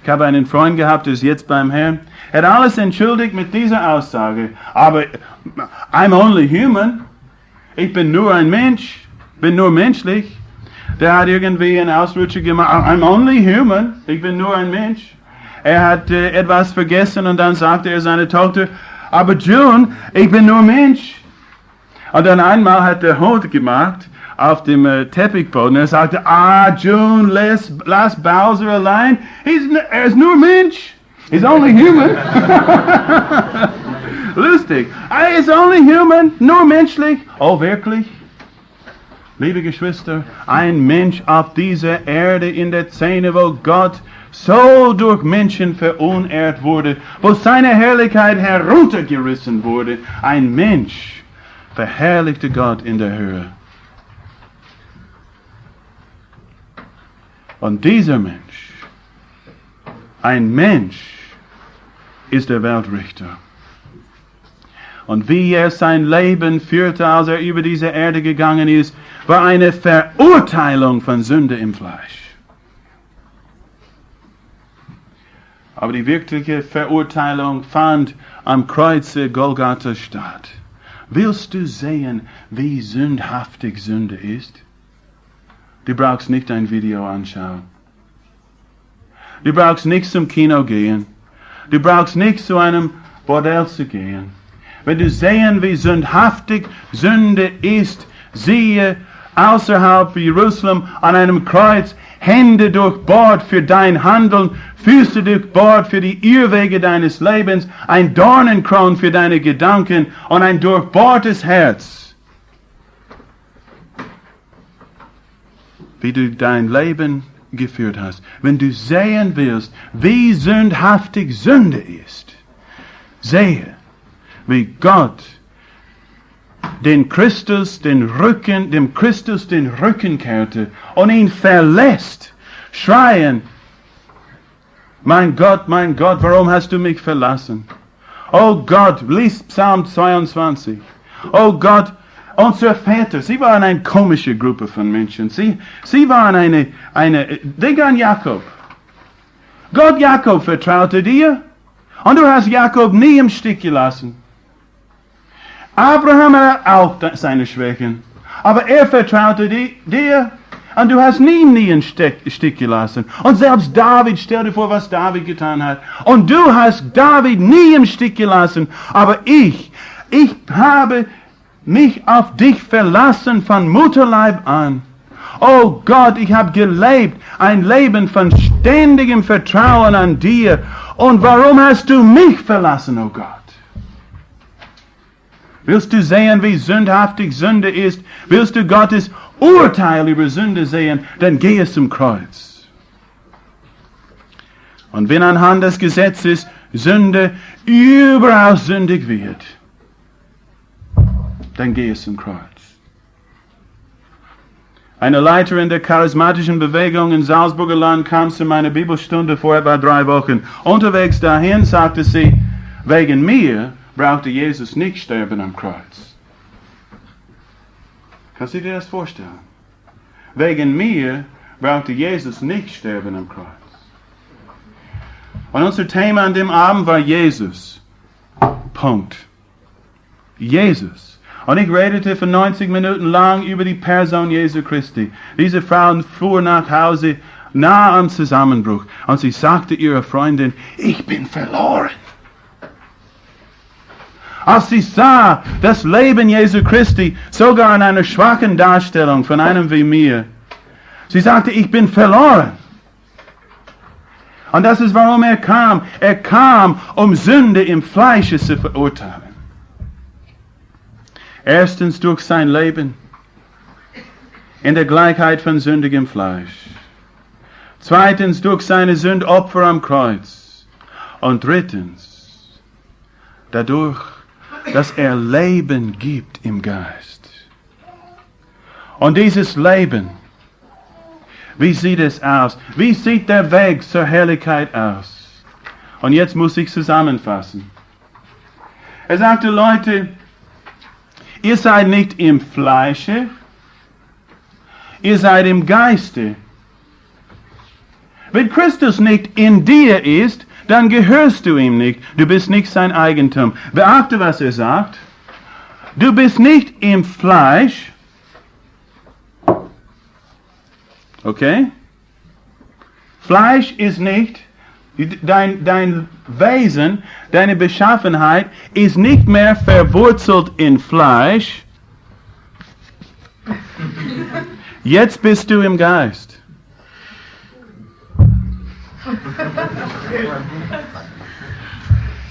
Ich habe einen Freund gehabt, der ist jetzt beim Herrn. Er hat alles entschuldigt mit dieser Aussage. Aber I'm only human. Ich bin nur ein Mensch. Bin nur menschlich. Der hat irgendwie einen Ausrutscher gemacht. I'm only human. Ich bin nur ein Mensch. Er hat etwas vergessen und dann sagte er seiner Tochter, aber June, ich bin nur Mensch. Und dann einmal hat der Hund gemacht auf dem Teppichboden. Er sagte, June, lass Bowser allein. Er ist nur Mensch. He's only human. Lustig. Er ist only human, nur menschlich. Oh, wirklich? Liebe Geschwister, ein Mensch auf dieser Erde in der Szene, wo Gott so durch Menschen verunehrt wurde, wo seine Herrlichkeit heruntergerissen wurde. Ein Mensch verherrlichte Gott in der Höhe. Und dieser Mensch, ein Mensch, ist der Weltrichter. Und wie er sein Leben führte, als er über diese Erde gegangen ist, war eine Verurteilung von Sünde im Fleisch. Aber die wirkliche Verurteilung fand am Kreuze Golgatha statt. Willst du sehen, wie sündhaftig Sünde ist? Du brauchst nicht ein Video anschauen. Du brauchst nicht zum Kino gehen. Du brauchst nicht zu einem Bordell zu gehen. Wenn du sehen, wie sündhaftig Sünde ist, siehe außerhalb von Jerusalem an einem Kreuz, Hände durchbohrt für dein Handeln, Füße durchbohrt für die Irrwege deines Lebens, ein Dornenkron für deine Gedanken und ein durchbohrtes Herz. Wie du dein Leben geführt hast. Wenn du sehen willst, wie sündhaftig Sünde ist, sehe, wie Gott dem Christus den Rücken kehrte und ihn verlässt, schreien, mein Gott, warum hast du mich verlassen? Oh Gott, lies Psalm 22. Oh Gott, unsere Väter, sie waren eine komische Gruppe von Menschen. Sie waren denk an Jakob. Gott Jakob vertraute dir und du hast Jakob nie im Stich gelassen. Abraham hat auch seine Schwächen, aber er vertraute dir und du hast nie im Stich gelassen. Und selbst David, stell dir vor, was David getan hat. Und du hast David nie im Stich gelassen, aber ich habe mich auf dich verlassen von Mutterleib an. Oh Gott, ich habe gelebt, ein Leben von ständigem Vertrauen an dir. Und warum hast du mich verlassen, oh Gott? Willst du sehen, wie sündhaftig Sünde ist? Willst du Gottes Urteil über Sünde sehen? Dann gehe zum Kreuz. Und wenn anhand des Gesetzes Sünde überall sündig wird, dann gehe zum Kreuz. Eine Leiterin der charismatischen Bewegung in Salzburger Land kam zu meiner Bibelstunde vor etwa 3 Wochen. Unterwegs dahin sagte sie, wegen mir brauchte Jesus nicht sterben am Kreuz. Kannst du dir das vorstellen? Wegen mir brauchte Jesus nicht sterben am Kreuz. Und unser Thema an dem Abend war Jesus. Punkt. Jesus. Und ich redete für 90 Minuten lang über die Person Jesu Christi. Diese Frau fuhr nach Hause nah am Zusammenbruch. Und sie sagte ihrer Freundin, ich bin verloren. Als sie sah, das Leben Jesu Christi, sogar in einer schwachen Darstellung von einem wie mir, sie sagte, ich bin verloren. Und das ist, warum er kam. Er kam, um Sünde im Fleische zu verurteilen. Erstens durch sein Leben in der Gleichheit von sündigem Fleisch. Zweitens durch seine Sündopfer am Kreuz. Und drittens dadurch, dass er Leben gibt im Geist. Und dieses Leben, wie sieht es aus? Wie sieht der Weg zur Herrlichkeit aus? Und jetzt muss ich zusammenfassen. Er sagte, Leute, ihr seid nicht im Fleische, ihr seid im Geiste. Wenn Christus nicht in dir ist, dann gehörst du ihm nicht. Du bist nicht sein Eigentum. Beachte, was er sagt. Du bist nicht im Fleisch. Okay? Fleisch ist nicht, dein Wesen, deine Beschaffenheit ist nicht mehr verwurzelt in Fleisch. Jetzt bist du im Geist.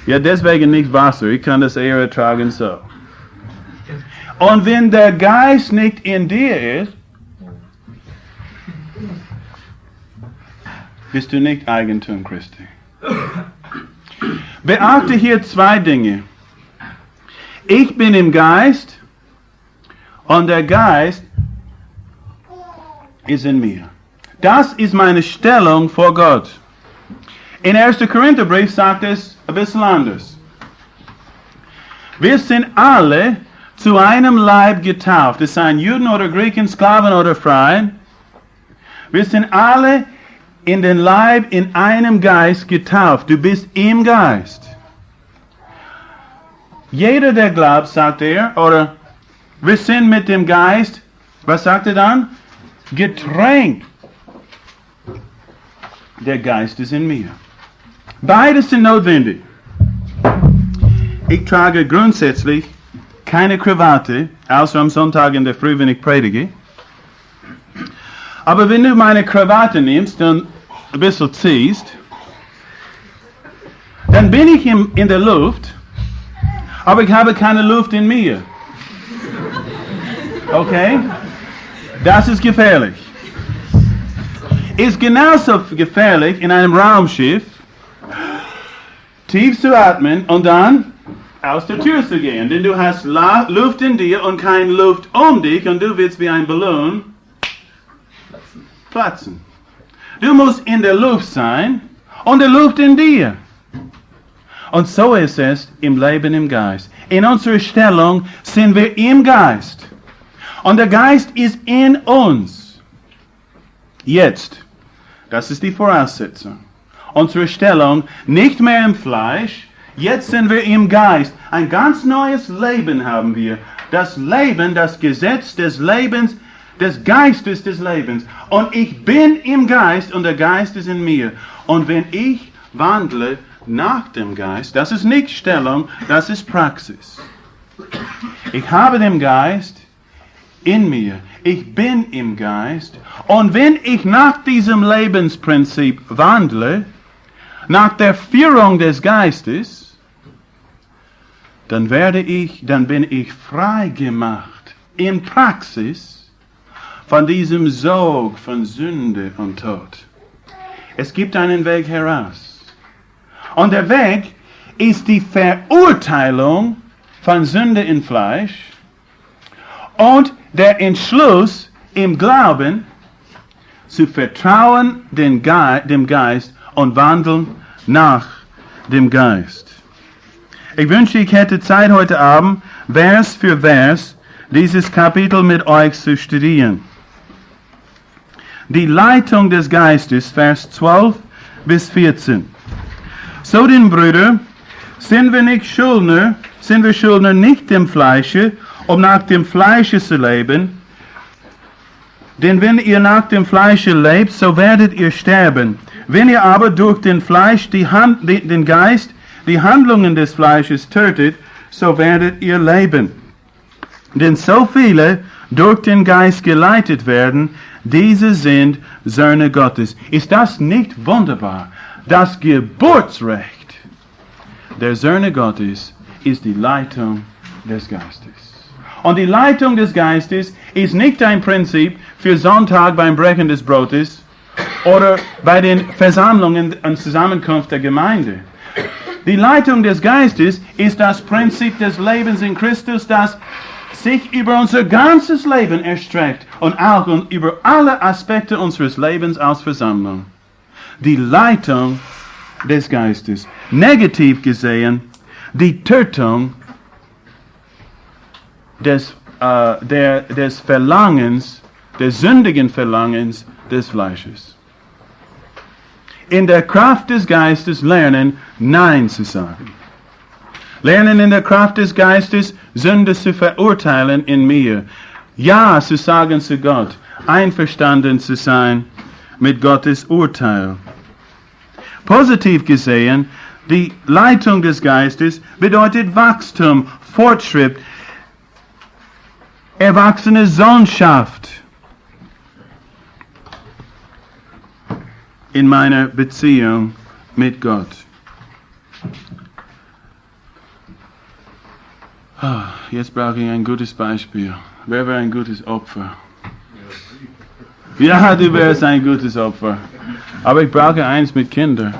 Ja, deswegen nicht Wasser. Ich kann das eher ertragen so. Und wenn der Geist nicht in dir ist, bist du nicht Eigentum Christi. Beachte hier zwei Dinge. Ich bin im Geist und der Geist ist in mir. Das ist meine Stellung vor Gott. In 1. Korintherbrief sagt es ein bisschen anders. Wir sind alle zu einem Leib getauft. Es seien Juden oder Griechen, Sklaven oder Freien. Wir sind alle in den Leib in einem Geist getauft. Du bist im Geist. Jeder, der glaubt, sagt er, oder wir sind mit dem Geist, was sagt er dann? Getränkt. Der Geist ist in mir. Beides sind notwendig. Ich trage grundsätzlich keine Krawatte, außer am Sonntag in der Früh, wenn ich predige. Aber wenn du meine Krawatte nimmst und ein bisschen ziehst, dann bin ich in der Luft, aber ich habe keine Luft in mir. Okay? Das ist gefährlich. Ist genauso gefährlich in einem Raumschiff, tief zu atmen und dann aus der Tür zu gehen. Denn du hast Luft in dir und keine Luft um dich und du willst wie ein Ballon platzen. Du musst in der Luft sein und der Luft in dir. Und so ist es im Leben im Geist. In unserer Stellung sind wir im Geist. Und der Geist ist in uns. Jetzt. Das ist die Voraussetzung. Unsere Stellung nicht mehr im Fleisch. Jetzt sind wir im Geist. Ein ganz neues Leben haben wir. Das Leben, das Gesetz des Lebens, des Geistes des Lebens. Und ich bin im Geist und der Geist ist in mir. Und wenn ich wandle nach dem Geist, das ist nicht Stellung, das ist Praxis. Ich habe den Geist in mir. Ich bin im Geist. Und wenn ich nach diesem Lebensprinzip wandle, nach der Führung des Geistes, dann bin ich frei gemacht in Praxis von diesem Sog von Sünde und Tod. Es gibt einen Weg heraus. Und der Weg ist die Verurteilung von Sünde im Fleisch und der Entschluss im Glauben zu vertrauen dem Geist und wandeln nach dem Geist. Ich wünsche, ich hätte Zeit heute Abend, Vers für Vers, dieses Kapitel mit euch zu studieren. Die Leitung des Geistes, Vers 12 bis 14. So denn, Brüder, sind wir Schuldner nicht dem Fleische, um nach dem Fleische zu leben. Denn wenn ihr nach dem Fleische lebt, so werdet ihr sterben. Wenn ihr aber durch den Fleisch, den Geist, die Handlungen des Fleisches tötet, so werdet ihr leben. Denn so viele durch den Geist geleitet werden, diese sind Söhne Gottes. Ist das nicht wunderbar? Das Geburtsrecht der Söhne Gottes ist die Leitung des Geistes. Und die Leitung des Geistes ist nicht ein Prinzip für Sonntag beim Brechen des Brotes oder bei den Versammlungen und Zusammenkunft der Gemeinde. Die Leitung des Geistes ist das Prinzip des Lebens in Christus, das sich über unser ganzes Leben erstreckt und auch über alle Aspekte unseres Lebens als Versammlung. Die Leitung des Geistes. Negativ gesehen, die Tötung des Verlangens, des sündigen Verlangens des Fleisches. in der Kraft des Geistes lernen, Nein zu sagen. Lernen in der Kraft des Geistes, Sünde zu verurteilen in mir. Ja zu sagen zu Gott, einverstanden zu sein mit Gottes Urteil. Positiv gesehen, die Leitung des Geistes bedeutet Wachstum, Fortschritt, erwachsene Sohnschaft in meiner Beziehung mit Gott. Jetzt brauche ich ein gutes Beispiel. Wer wäre ein gutes Opfer? Ja, du wärst ein gutes Opfer. Aber ich brauche eins mit Kindern.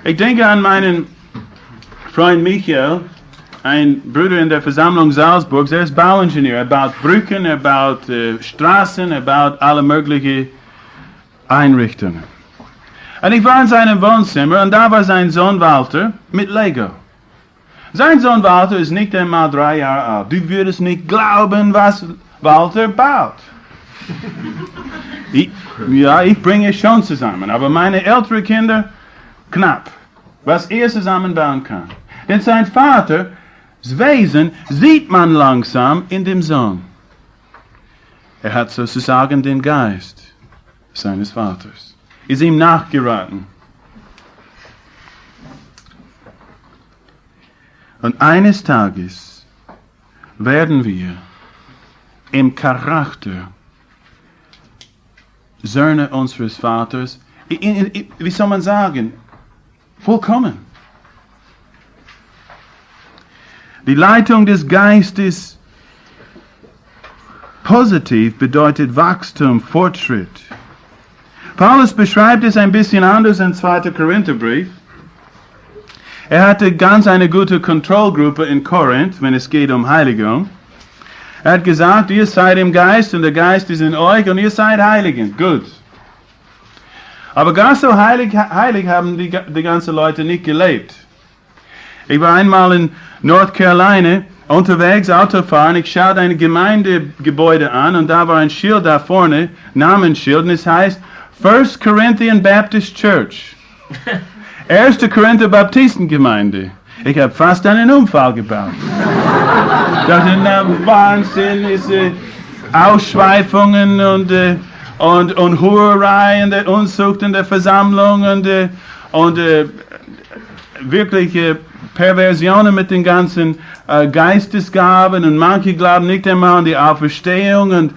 Ich denke an meinen Freund Michael, ein Bruder in der Versammlung Salzburg. Er ist Bauingenieur. Er baut Brücken, er baut Straßen, er baut alle möglichen Einrichtungen. Und ich war in seinem Wohnzimmer und da war sein Sohn Walter mit Lego. Sein Sohn Walter ist nicht einmal 3 Jahre alt. Du würdest nicht glauben, was Walter baut. Ich bringe es schon zusammen, aber meine älteren Kinder, knapp, was er zusammenbauen kann. Denn sein Vaters Wesen sieht man langsam in dem Sohn. Er hat sozusagen den Geist seines Vaters. Ist ihm nachgeraten. Und eines Tages werden wir im Charakter Söhne unseres Vaters, wie soll man sagen, vollkommen. Die Leitung des Geistes positiv bedeutet Wachstum, Fortschritt. Paulus beschreibt es ein bisschen anders im 2. Korintherbrief. Er hatte ganz eine gute Kontrollgruppe in Korinth, wenn es geht um Heiligung. Er hat gesagt, ihr seid im Geist und der Geist ist in euch und ihr seid Heiligen. Gut. Aber gar so heilig haben die ganzen Leute nicht gelebt. Ich war einmal in North Carolina unterwegs, Autofahren. Ich schaute ein Gemeindegebäude an und da war ein Schild da vorne, Namensschild, und es heißt First Corinthian Baptist Church. 1. Korinther Baptistengemeinde. Ich habe fast einen Unfall gebaut. Ich dachte, na Wahnsinn, diese Ausschweifungen und Hurerei und der Unzucht in der Versammlung und wirkliche Perversionen mit den ganzen Geistesgaben und manche glauben nicht einmal an die Auferstehung und